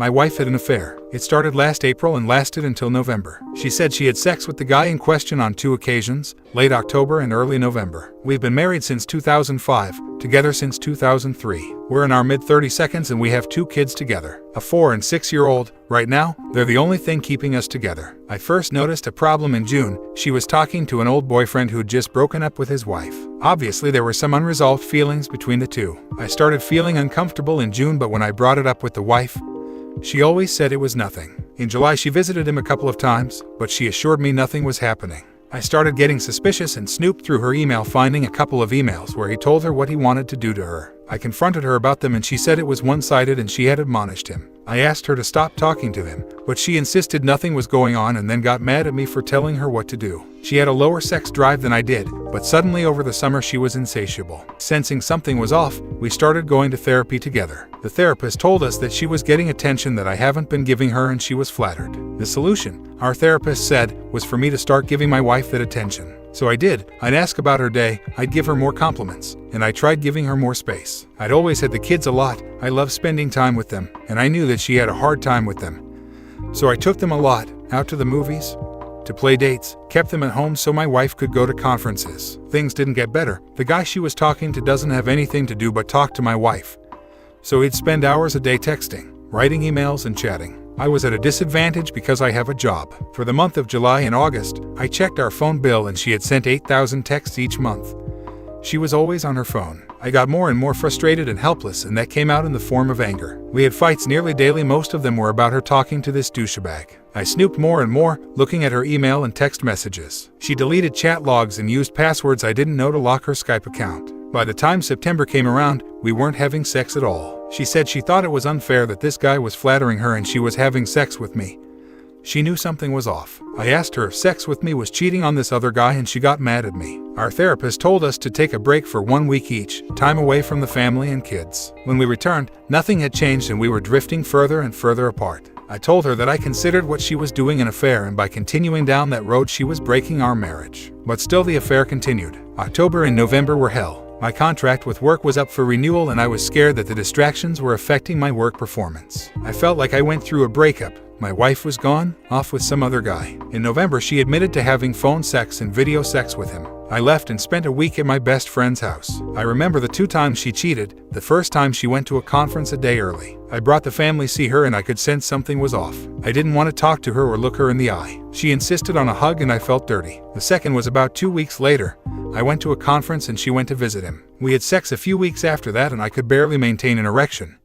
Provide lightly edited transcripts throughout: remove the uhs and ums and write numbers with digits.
My wife had an affair. It started last April and lasted until November. She said she had sex with the guy in question on 2 occasions, late October and early November. We've been married since 2005, together since 2003. We're in our mid-32s and we have 2 kids together, a 4- and 6-year-old. Right now, they're the only thing keeping us together. I first noticed a problem in June. She was talking to an old boyfriend who'd just broken up with his wife. Obviously, there were some unresolved feelings between the two. I started feeling uncomfortable in June, but when I brought it up with the wife, she always said it was nothing. In July, she visited him a couple of times, but she assured me nothing was happening. I started getting suspicious and snooped through her email, finding a couple of emails where he told her what he wanted to do to her. I confronted her about them and she said it was one-sided and she had admonished him. I asked her to stop talking to him, but she insisted nothing was going on and then got mad at me for telling her what to do. She had a lower sex drive than I did, but suddenly over the summer she was insatiable. Sensing something was off, we started going to therapy together. The therapist told us that she was getting attention that I haven't been giving her and she was flattered. The solution, our therapist said, was for me to start giving my wife that attention. So I did. I'd ask about her day, I'd give her more compliments, and I tried giving her more space. I'd always had the kids a lot. I loved spending time with them, and I knew that she had a hard time with them. So I took them a lot, out to the movies, to play dates, kept them at home so my wife could go to conferences. Things didn't get better. The guy she was talking to doesn't have anything to do but talk to my wife. So he'd spend hours a day texting, writing emails and chatting. I was at a disadvantage because I have a job. For the month of July and August, I checked our phone bill and she had sent 8,000 texts each month. She was always on her phone. I got more and more frustrated and helpless, and that came out in the form of anger. We had fights nearly daily. Most of them were about her talking to this douchebag. I snooped more and more, looking at her email and text messages. She deleted chat logs and used passwords I didn't know to lock her Skype account. By the time September came around, we weren't having sex at all. She said she thought it was unfair that this guy was flattering her and she was having sex with me. She knew something was off. I asked her if sex with me was cheating on this other guy and she got mad at me. Our therapist told us to take a break for 1 week each, time away from the family and kids. When we returned, nothing had changed and we were drifting further and further apart. I told her that I considered what she was doing an affair, and by continuing down that road she was breaking our marriage. But still the affair continued. October and November were hell. My contract with work was up for renewal and I was scared that the distractions were affecting my work performance. I felt like I went through a breakup. My wife was gone, off with some other guy. In November, she admitted to having phone sex and video sex with him. I left and spent a week at my best friend's house. I remember the 2 times she cheated. The first time she went to a conference a day early. I brought the family see her and I could sense something was off. I didn't want to talk to her or look her in the eye. She insisted on a hug and I felt dirty. The second was about 2 weeks later. I went to a conference and she went to visit him. We had sex a few weeks after that and I could barely maintain an erection.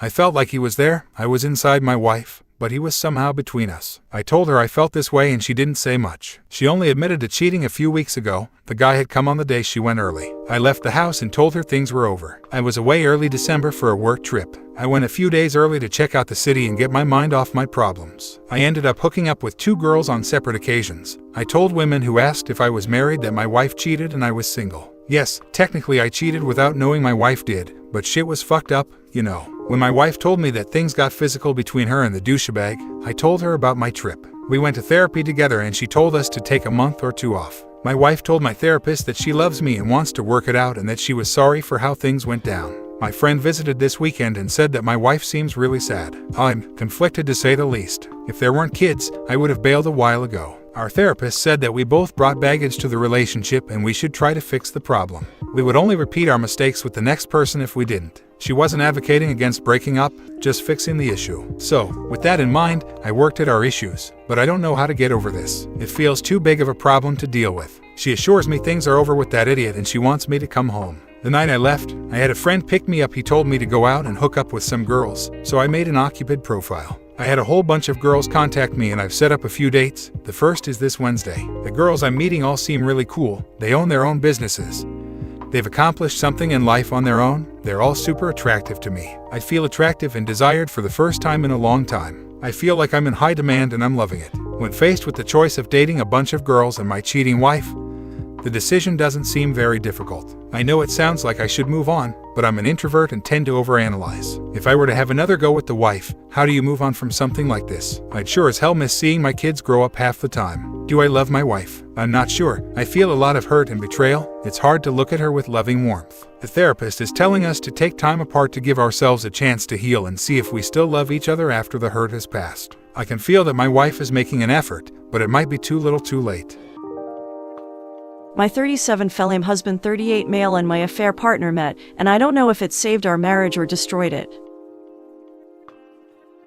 I felt like he was there. I was inside my wife, but he was somehow between us. I told her I felt this way and she didn't say much. She only admitted to cheating a few weeks ago. The guy had come on the day she went early. I left the house and told her things were over. I was away early December for a work trip. I went a few days early to check out the city and get my mind off my problems. I ended up hooking up with 2 girls on separate occasions. I told women who asked if I was married that my wife cheated and I was single. Yes, technically I cheated without knowing my wife did, but shit was fucked up, you know. When my wife told me that things got physical between her and the douchebag, I told her about my trip. We went to therapy together and she told us to take a month or 2 off. My wife told my therapist that she loves me and wants to work it out and that she was sorry for how things went down. My friend visited this weekend and said that my wife seems really sad. I'm conflicted to say the least. If there weren't kids, I would have bailed a while ago. Our therapist said that we both brought baggage to the relationship and we should try to fix the problem. We would only repeat our mistakes with the next person if we didn't. She wasn't advocating against breaking up, just fixing the issue. So, with that in mind, I worked at our issues, but I don't know how to get over this. It feels too big of a problem to deal with. She assures me things are over with that idiot and she wants me to come home. The night I left, I had a friend pick me up. He told me to go out and hook up with some girls, so I made an occupied profile. I had a whole bunch of girls contact me and I've set up a few dates. The first is this Wednesday. The girls I'm meeting all seem really cool. They own their own businesses. They've accomplished something in life on their own. They're all super attractive to me. I feel attractive and desired for the first time in a long time. I feel like I'm in high demand and I'm loving it. When faced with the choice of dating a bunch of girls and my cheating wife, The decision doesn't seem very difficult. I know it sounds like I should move on, but I'm an introvert and tend to overanalyze. If I were to have another go with the wife, how do you move on from something like this? I'd sure as hell miss seeing my kids grow up half the time. Do I love my wife? I'm not sure. I feel a lot of hurt and betrayal. It's hard to look at her with loving warmth. The therapist is telling us to take time apart to give ourselves a chance to heal and see if we still love each other after the hurt has passed. I can feel that my wife is making an effort, but it might be too little too late. My 37 femme husband, 38 male, and my affair partner met, and I don't know if it saved our marriage or destroyed it.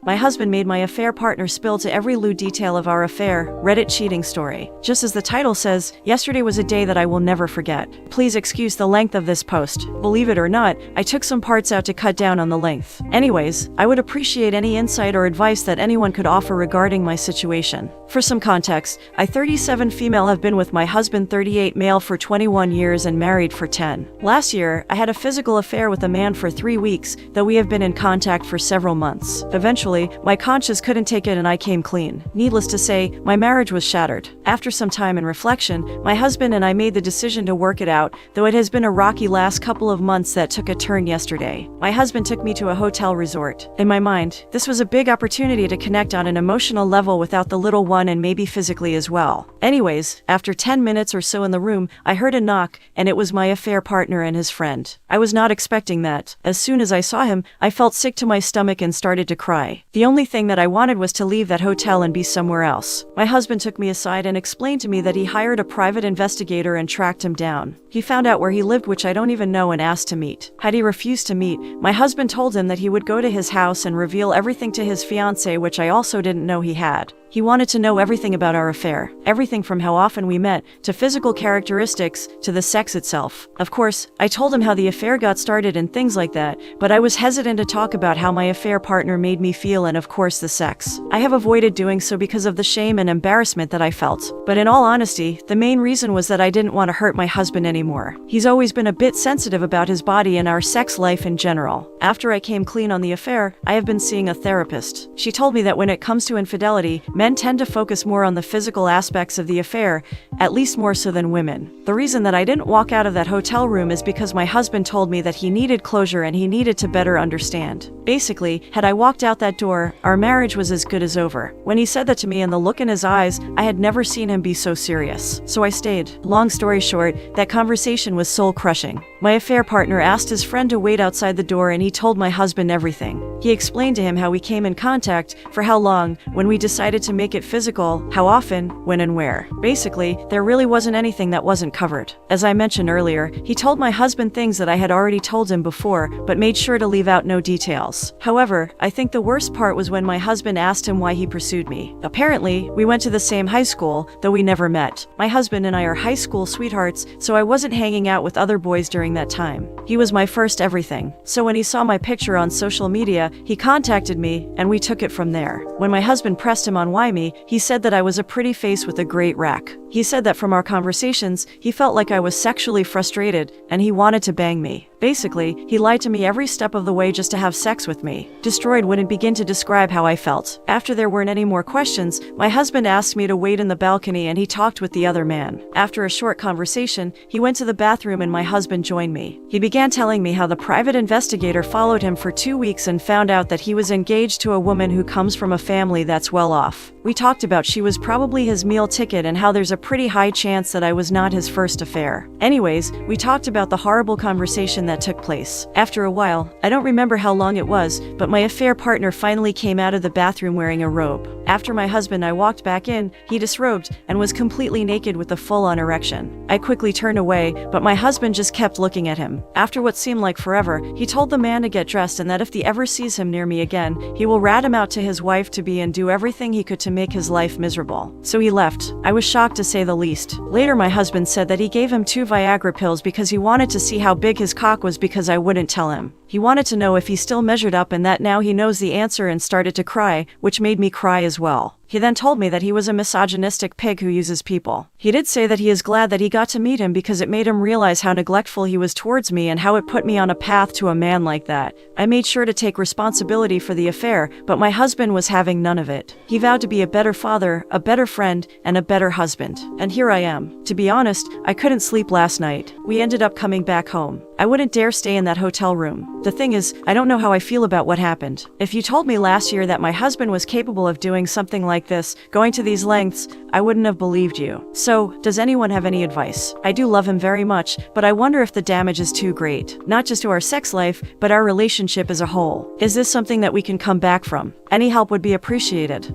My husband made my affair partner spill to every lewd detail of our affair, Reddit cheating story. Just as the title says, yesterday was a day that I will never forget. Please excuse the length of this post. Believe it or not, I took some parts out to cut down on the length. Anyways, I would appreciate any insight or advice that anyone could offer regarding my situation. For some context, I 37 female have been with my husband 38 male for 21 years and married for 10. Last year, I had a physical affair with a man for 3 weeks, though we have been in contact for several months. Eventually, my conscience couldn't take it and I came clean. Needless to say, my marriage was shattered. After some time and reflection, my husband and I made the decision to work it out, though it has been a rocky last couple of months that took a turn yesterday. My husband took me to a hotel resort. In my mind, this was a big opportunity to connect on an emotional level without the little one and maybe physically as well. Anyways, after 10 minutes or so in the room, I heard a knock, and it was my affair partner and his friend. I was not expecting that. As soon as I saw him, I felt sick to my stomach and started to cry. The only thing that I wanted was to leave that hotel and be somewhere else. My husband took me aside and explained to me that he hired a private investigator and tracked him down. He found out where he lived, which I don't even know, and asked to meet. Had he refused to meet, my husband told him that he would go to his house and reveal everything to his fiancée, which I also didn't know he had. He wanted to know everything about our affair, everything from how often we met, to physical characteristics, to the sex itself. Of course, I told him how the affair got started and things like that, but I was hesitant to talk about how my affair partner made me feel and of course the sex. I have avoided doing so because of the shame and embarrassment that I felt. But in all honesty, the main reason was that I didn't want to hurt my husband anymore. He's always been a bit sensitive about his body and our sex life in general. After I came clean on the affair, I have been seeing a therapist. She told me that when it comes to infidelity, men tend to focus more on the physical aspects of the affair, at least more so than women. The reason that I didn't walk out of that hotel room is because my husband told me that he needed closure and he needed to better understand. Basically, had I walked out that door, our marriage was as good as over. When he said that to me and the look in his eyes, I had never seen him be so serious. So I stayed. Long story short, that conversation was soul-crushing. My affair partner asked his friend to wait outside the door and he told my husband everything. He explained to him how we came in contact, for how long, when we decided to make it physical, how often, when and where. Basically, there really wasn't anything that wasn't covered. As I mentioned earlier, he told my husband things that I had already told him before, but made sure to leave out no details. However, I think the worst part was when my husband asked him why he pursued me. Apparently, we went to the same high school, though we never met. My husband and I are high school sweethearts, so I wasn't hanging out with other boys during that time. He was my first everything. So when he saw my picture on social media, he contacted me, and we took it from there. When my husband pressed him on why me, he said that I was a pretty face with a great rack. He said that from our conversations, he felt like I was sexually frustrated, and he wanted to bang me. Basically, he lied to me every step of the way just to have sex with me. Destroyed wouldn't begin to describe how I felt. After there weren't any more questions, my husband asked me to wait in the balcony and he talked with the other man. After a short conversation, he went to the bathroom and my husband joined me. He began telling me how the private investigator followed him for 2 weeks and found out that he was engaged to a woman who comes from a family that's well off. We talked about she was probably his meal ticket and how there's a pretty high chance that I was not his first affair. Anyways, we talked about the horrible conversation that took place. After a while, I don't remember how long it was, but my affair partner finally came out of the bathroom wearing a robe. After my husband and I walked back in, he disrobed and was completely naked with a full-on erection. I quickly turned away, but my husband just kept looking at him. After what seemed like forever, he told the man to get dressed and that if he ever sees him near me again, he will rat him out to his wife-to-be and do everything he could to make his life miserable. So he left. I was shocked to say the least. Later my husband said that he gave him 2 Viagra pills because he wanted to see how big his cock was because I wouldn't tell him. He wanted to know if he still measured up and that now he knows the answer and started to cry, which made me cry as well. He then told me that he was a misogynistic pig who uses people. He did say that he is glad that he got to meet him because it made him realize how neglectful he was towards me and how it put me on a path to a man like that. I made sure to take responsibility for the affair, but my husband was having none of it. He vowed to be a better father, a better friend, and a better husband. And here I am. To be honest, I couldn't sleep last night. We ended up coming back home. I wouldn't dare stay in that hotel room. The thing is, I don't know how I feel about what happened. If you told me last year that my husband was capable of doing something like this, going to these lengths, I wouldn't have believed you. So, does anyone have any advice? I do love him very much, but I wonder if the damage is too great. Not just to our sex life, but our relationship as a whole. Is this something that we can come back from? Any help would be appreciated.